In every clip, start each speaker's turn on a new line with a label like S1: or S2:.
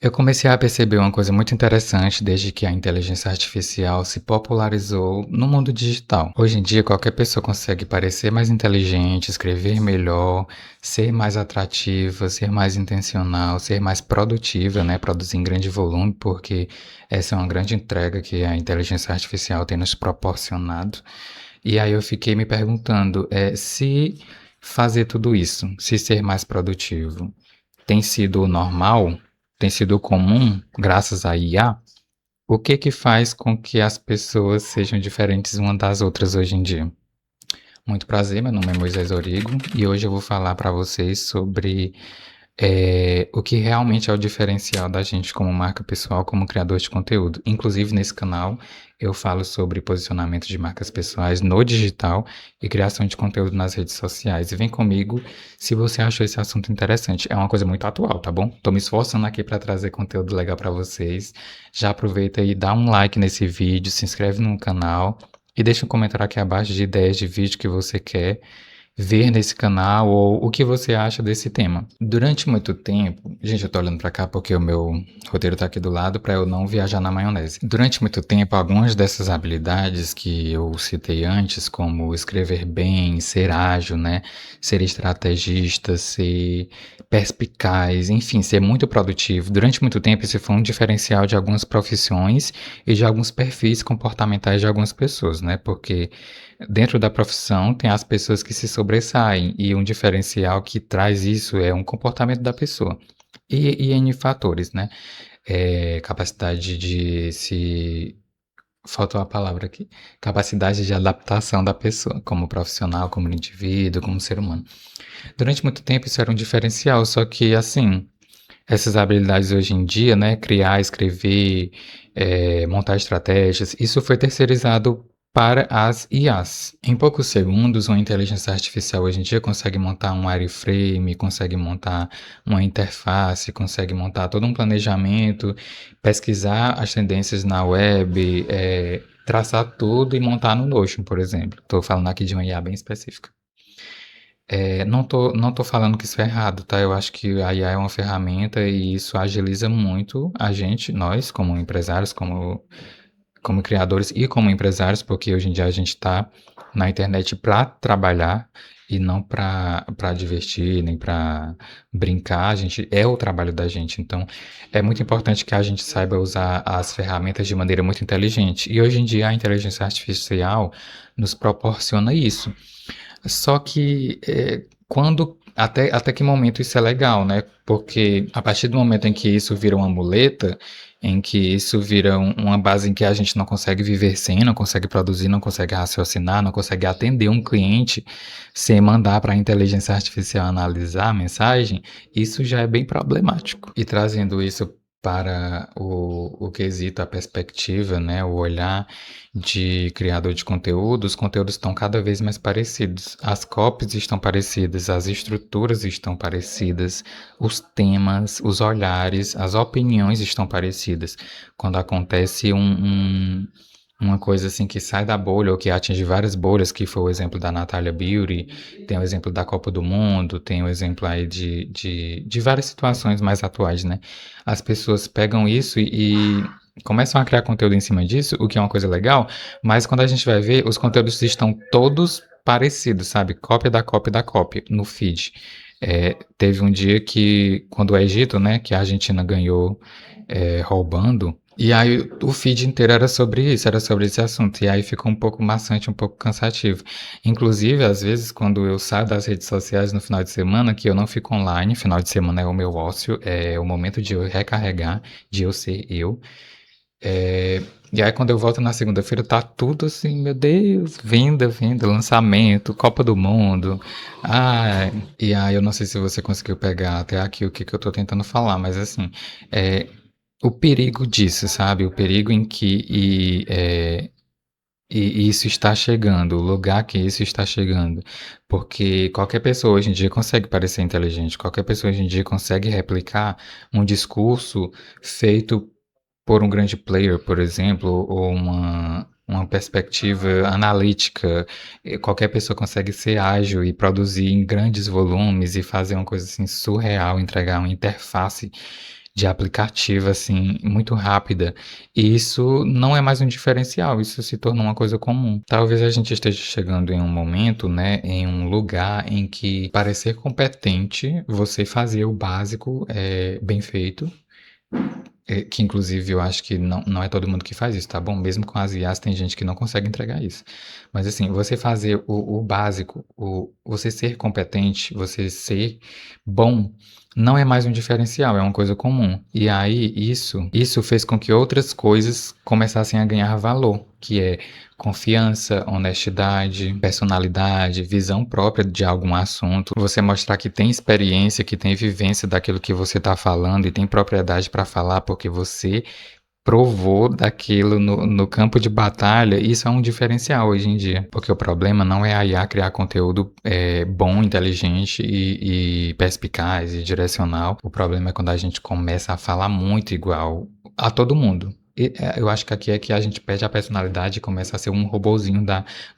S1: Eu comecei a perceber uma coisa muito interessante desde que a inteligência artificial se popularizou no mundo digital. Hoje em dia, qualquer pessoa consegue parecer mais inteligente, escrever melhor, ser mais atrativa, ser mais intencional, ser mais produtiva, né? Produzir em grande volume, porque essa é uma grande entrega que a inteligência artificial tem nos proporcionado. E aí eu fiquei me perguntando, se fazer tudo isso, se ser mais produtivo, tem sido normal, tem sido comum, graças à IA, o que que faz com que as pessoas sejam diferentes uma das outras hoje em dia? Muito prazer, meu nome é Moisés Origo e hoje eu vou falar para vocês sobre o que realmente é o diferencial da gente como marca pessoal, como criador de conteúdo. Inclusive, nesse canal, eu falo sobre posicionamento de marcas pessoais no digital e criação de conteúdo nas redes sociais. E vem comigo se você achou esse assunto interessante. É uma coisa muito atual, tá bom? Tô me esforçando aqui para trazer conteúdo legal para vocês. Já aproveita e dá um like nesse vídeo, se inscreve no canal e deixa um comentário aqui abaixo de ideias de vídeo que você quer ver nesse canal ou o que você acha desse tema. Durante muito tempo, gente, eu tô olhando pra cá porque o meu roteiro tá aqui do lado para eu não viajar na maionese. Durante muito tempo, algumas dessas habilidades que eu citei antes, como escrever bem, ser ágil, né, ser estrategista, ser perspicaz, enfim, ser muito produtivo. Durante muito tempo, esse foi um diferencial de algumas profissões e de alguns perfis comportamentais de algumas pessoas, né? Porque dentro da profissão, tem as pessoas que se sobressaem, e um diferencial que traz isso é um comportamento da pessoa. E N fatores, né? Capacidade de se. Faltou a palavra aqui. Capacidade de adaptação da pessoa, como profissional, como indivíduo, como ser humano. Durante muito tempo isso era um diferencial, só que, assim, essas habilidades hoje em dia, né, criar, escrever, montar estratégias, isso foi terceirizado para as IAs. Em poucos segundos, uma inteligência artificial hoje em dia consegue montar um wireframe, consegue montar uma interface, consegue montar todo um planejamento, pesquisar as tendências na web, traçar tudo e montar no Notion, por exemplo. Estou falando aqui de uma IA bem específica. Não tô falando que isso é errado, tá? Eu acho que a IA é uma ferramenta e isso agiliza muito a gente, nós, como empresários, como criadores e como empresários, porque hoje em dia a gente está na internet para trabalhar e não para divertir, nem para brincar. A gente é o trabalho da gente. Então, é muito importante que a gente saiba usar as ferramentas de maneira muito inteligente. E hoje em dia a inteligência artificial nos proporciona isso. Só que até que momento isso é legal, né? Porque a partir do momento em que isso vira uma muleta, em que isso vira uma base em que a gente não consegue viver sem, não consegue produzir, não consegue raciocinar, não consegue atender um cliente sem mandar para a inteligência artificial analisar a mensagem, isso já é bem problemático. E trazendo isso para o quesito, a perspectiva, né, o olhar de criador de conteúdo, os conteúdos estão cada vez mais parecidos. As copies estão parecidas, as estruturas estão parecidas, os temas, os olhares, as opiniões estão parecidas. Quando acontece uma coisa assim que sai da bolha ou que atinge várias bolhas, que foi o exemplo da Natalia Beauty, tem o exemplo da Copa do Mundo, tem o exemplo aí de várias situações mais atuais, né? As pessoas pegam isso e começam a criar conteúdo em cima disso, o que é uma coisa legal, mas quando a gente vai ver, os conteúdos estão todos parecidos, sabe? Cópia da cópia da cópia no feed. Teve um dia que, quando o Egito, né, que a Argentina ganhou roubando, e aí o feed inteiro era sobre isso, era sobre esse assunto, e aí ficou um pouco maçante, um pouco cansativo. Inclusive, às vezes, quando eu saio das redes sociais no final de semana, que eu não fico online, final de semana é o meu ócio, é o momento de eu recarregar, de eu ser eu. E aí, quando eu volto na segunda-feira, tá tudo assim, meu Deus, venda, venda, lançamento, Copa do Mundo. Ah, e aí, eu não sei se você conseguiu pegar até aqui o que, que eu tô tentando falar, mas assim, é, o perigo disso, sabe? O perigo em que e isso está chegando, o lugar que isso está chegando. Porque qualquer pessoa hoje em dia consegue parecer inteligente, qualquer pessoa hoje em dia consegue replicar um discurso feito por um grande player, por exemplo, ou uma perspectiva analítica. Qualquer pessoa consegue ser ágil e produzir em grandes volumes e fazer uma coisa assim surreal, entregar uma interface de aplicativo, assim, muito rápida. E isso não é mais um diferencial, isso se tornou uma coisa comum. Talvez a gente esteja chegando em um momento, né, em um lugar em que parecer competente, você fazer o básico bem feito, que inclusive eu acho que não é todo mundo que faz isso, tá bom? Mesmo com as IAs tem gente que não consegue entregar isso. Mas assim, você fazer o básico, você ser competente, você ser bom, não é mais um diferencial, é uma coisa comum. E aí isso fez com que outras coisas começassem a ganhar valor, que é confiança, honestidade, personalidade, visão própria de algum assunto. Você mostrar que tem experiência, que tem vivência daquilo que você está falando e tem propriedade para falar porque você provou daquilo no campo de batalha, isso é um diferencial hoje em dia. Porque o problema não é a IA criar conteúdo bom, inteligente e perspicaz e direcional. O problema é quando a gente começa a falar muito igual a todo mundo. Eu acho que aqui é que a gente perde a personalidade e começa a ser um robozinho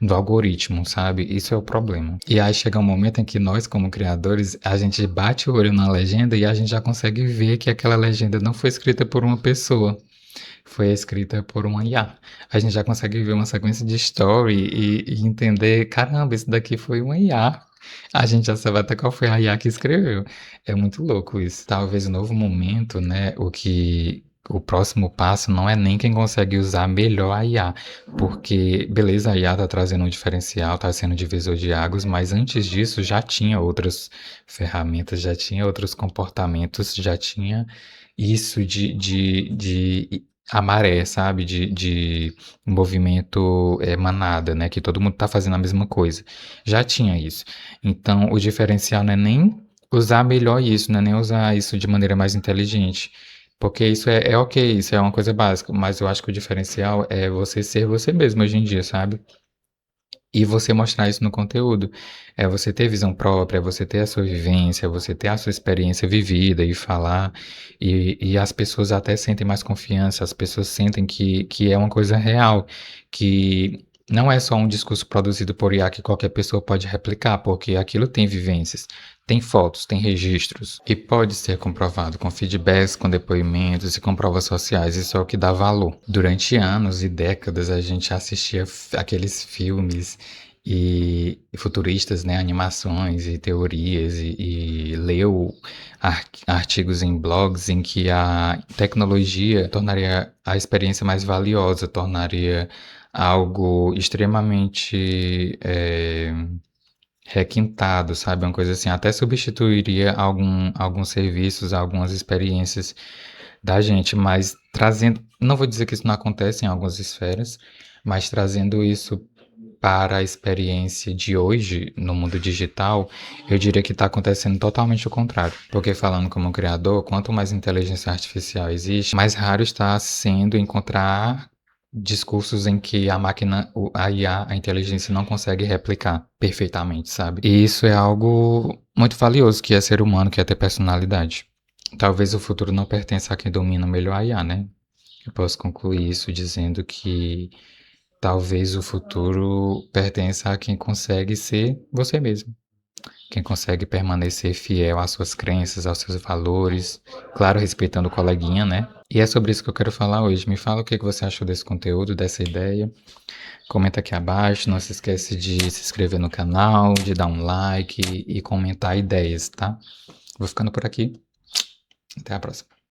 S1: do algoritmo, sabe? Isso é o problema. E aí chega um momento em que nós, como criadores, a gente bate o olho na legenda e a gente já consegue ver que aquela legenda não foi escrita por uma pessoa, foi escrita por uma IA. A gente já consegue ver uma sequência de story e entender, caramba, isso daqui foi uma IA. A gente já sabe até qual foi a IA que escreveu. É muito louco isso. Talvez o novo momento, né, o próximo passo não é nem quem consegue usar melhor a IA, porque beleza, a IA tá trazendo um diferencial, tá sendo divisor de águas, mas antes disso já tinha outras ferramentas, já tinha outros comportamentos, já tinha isso de a maré, sabe? De movimento manada, né? Que todo mundo tá fazendo a mesma coisa. Já tinha isso. Então, o diferencial não é nem usar melhor isso, não é nem usar isso de maneira mais inteligente. Porque isso é ok, isso é uma coisa básica, mas eu acho que o diferencial é você ser você mesmo hoje em dia, sabe? E você mostrar isso no conteúdo. É você ter visão própria, é você ter a sua vivência, é você ter a sua experiência vivida e falar. E as pessoas até sentem mais confiança, as pessoas sentem que é uma coisa real, que não é só um discurso produzido por IA que qualquer pessoa pode replicar, porque aquilo tem vivências, tem fotos, tem registros, e pode ser comprovado com feedbacks, com depoimentos e com provas sociais. Isso é o que dá valor. Durante anos e décadas a gente assistia aqueles filmes e futuristas, né, animações e teorias e leu artigos em blogs em que a tecnologia tornaria a experiência mais valiosa, tornaria algo extremamente requintado, sabe? Uma coisa assim, até substituiria alguns serviços, algumas experiências da gente, mas trazendo, não vou dizer que isso não acontece em algumas esferas, mas trazendo isso para a experiência de hoje no mundo digital, eu diria que está acontecendo totalmente o contrário. Porque falando como criador, quanto mais inteligência artificial existe, mais raro está sendo encontrar discursos em que a máquina, a IA, a inteligência não consegue replicar perfeitamente, sabe? E isso é algo muito valioso, que é ser humano, que é ter personalidade. Talvez o futuro não pertença a quem domina melhor a IA, né? Eu posso concluir isso dizendo que talvez o futuro pertença a quem consegue ser você mesmo, quem consegue permanecer fiel às suas crenças, aos seus valores, claro, respeitando o coleguinha, né? E é sobre isso que eu quero falar hoje. Me fala o que você achou desse conteúdo, dessa ideia. Comenta aqui abaixo, não se esquece de se inscrever no canal, de dar um like e comentar ideias, tá? Vou ficando por aqui. Até a próxima.